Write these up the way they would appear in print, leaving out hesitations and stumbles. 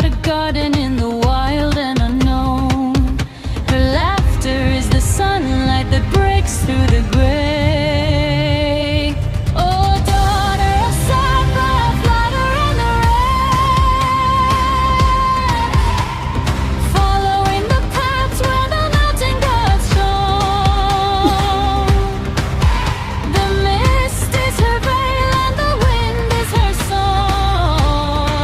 about a garden in the wild and unknown. Her laughter is the sunlight that breaks through the gray. Oh, daughter of Sapa, flutter in the rain, following the paths where the mountain gods shone. The mist is her veil and the wind is her song.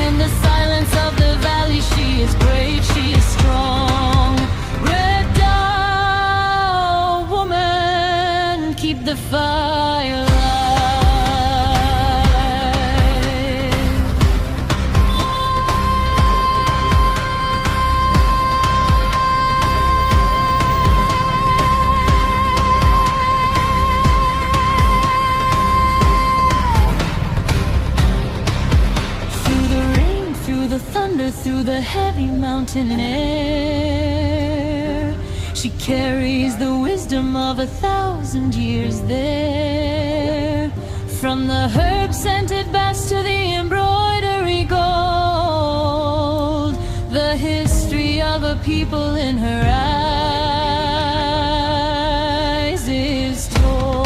In the silence of the valley she is brave, she is strong. Red dove woman, keep the fire alive. Through the rain, through the thunder, through the heavy mountain air, she carries the wisdom of 1,000 years there. From the herb-scented baths to the embroidery gold, the history of a people in her eyes is told.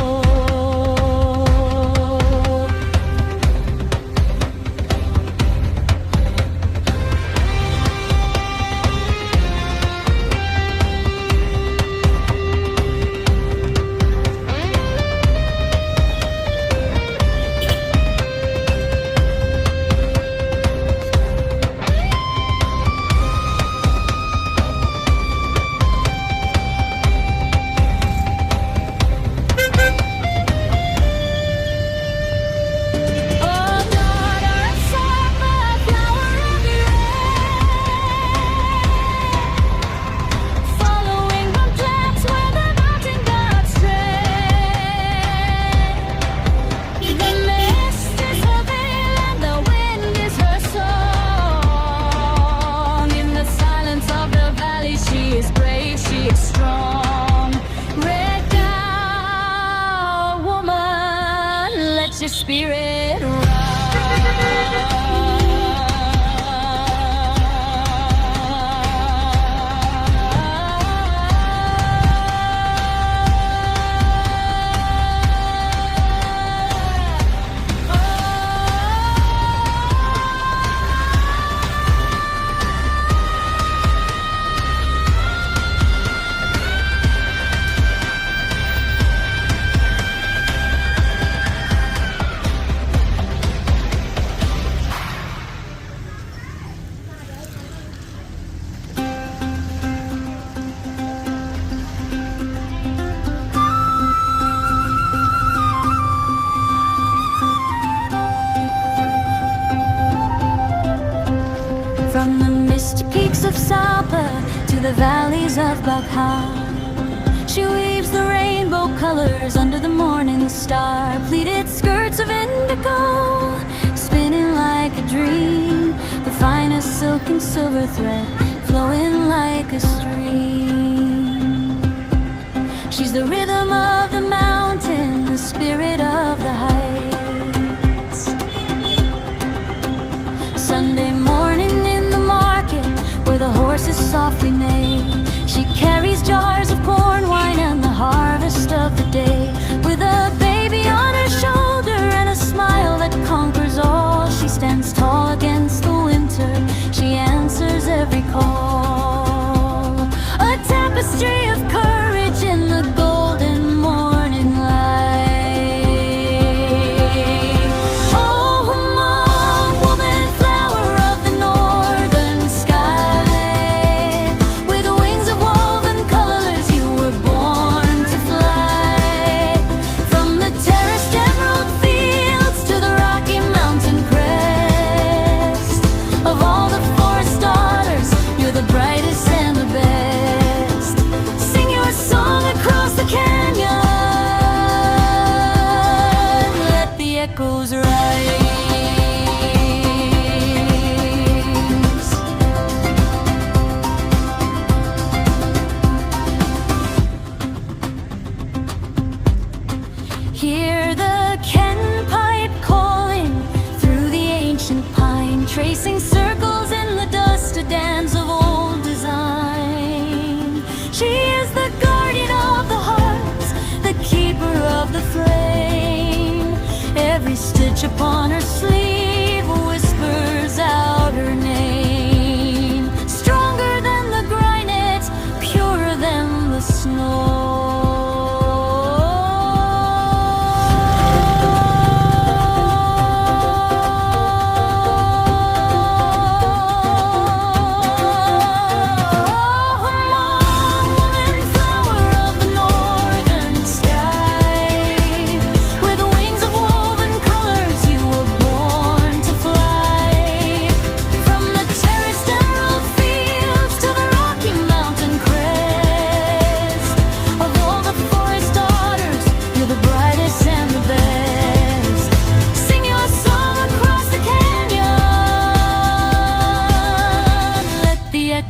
Your spirit from the misty peaks of Sapa to the valleys of Bakhan. She weaves the rainbow colors under the morning star. Pleated skirts of indigo, spinning like a dream. The finest silk and silver thread, flowing like a stream. She's the rhythm of the mountain, the spirit of the heights. Sunday morning in the market, where the horses softly neigh, she carries jars of corn, wine, and the harvest of the day. With a baby on her shoulder and a smile that conquers all, she stands tall against the winter, she answers every call. A tapestry of courage in the golden morning light. Oh, mom, woman, flower of the northern sky, stands of old design. She is the guardian of the hearts, the keeper of the flame. Every stitch upon her sleeve whispers out her name. Stronger than the granite, purer than the snow.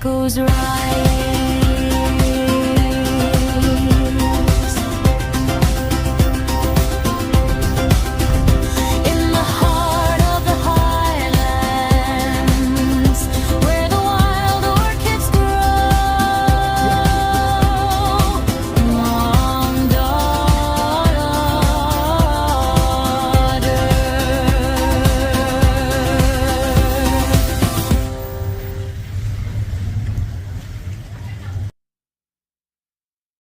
Goes right.